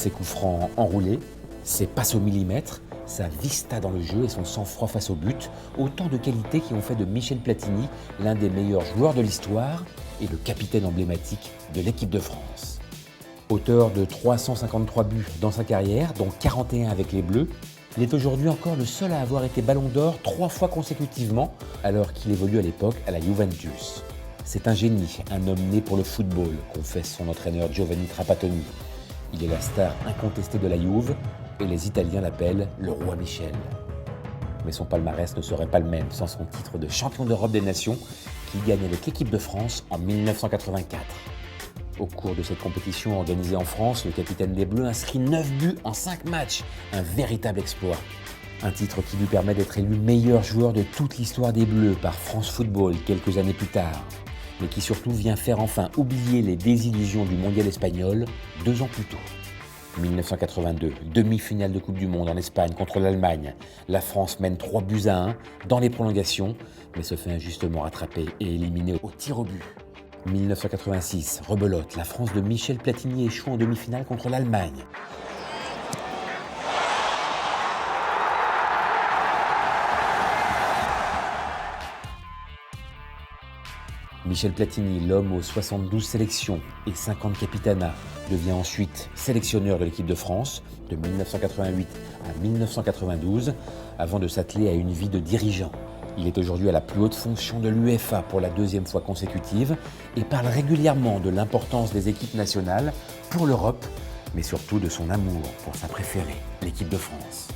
Ses coups francs enroulés, ses passes au millimètre, sa vista dans le jeu et son sang-froid face au but, autant de qualités qui ont fait de Michel Platini l'un des meilleurs joueurs de l'histoire et le capitaine emblématique de l'équipe de France. Auteur de 353 buts dans sa carrière, dont 41 avec les Bleus, il est aujourd'hui encore le seul à avoir été Ballon d'Or 3 fois consécutivement, alors qu'il évolue à l'époque à la Juventus. C'est un génie, un homme né pour le football, confesse son entraîneur Giovanni Trapattoni. Il est la star incontestée de la Juve et les Italiens l'appellent le roi Michel. Mais son palmarès ne serait pas le même sans son titre de champion d'Europe des Nations qu'il gagne avec l'équipe de France en 1984. Au cours de cette compétition organisée en France, le capitaine des Bleus inscrit 9 buts en 5 matchs, un véritable exploit. Un titre qui lui permet d'être élu meilleur joueur de toute l'histoire des Bleus par France Football quelques années plus tard, mais qui surtout vient faire enfin oublier les désillusions du mondial espagnol 2 ans plus tôt. 1982, demi-finale de Coupe du Monde en Espagne contre l'Allemagne. La France mène 3 buts à 1 dans les prolongations, mais se fait injustement rattraper et éliminer au tir au but. 1986, rebelote, la France de Michel Platini échoue en demi-finale contre l'Allemagne. Michel Platini, l'homme aux 72 sélections et 50 capitanats, devient ensuite sélectionneur de l'équipe de France de 1988 à 1992 avant de s'atteler à une vie de dirigeant. Il est aujourd'hui à la plus haute fonction de l'UEFA pour la 2e fois consécutive et parle régulièrement de l'importance des équipes nationales pour l'Europe, mais surtout de son amour pour sa préférée, l'équipe de France.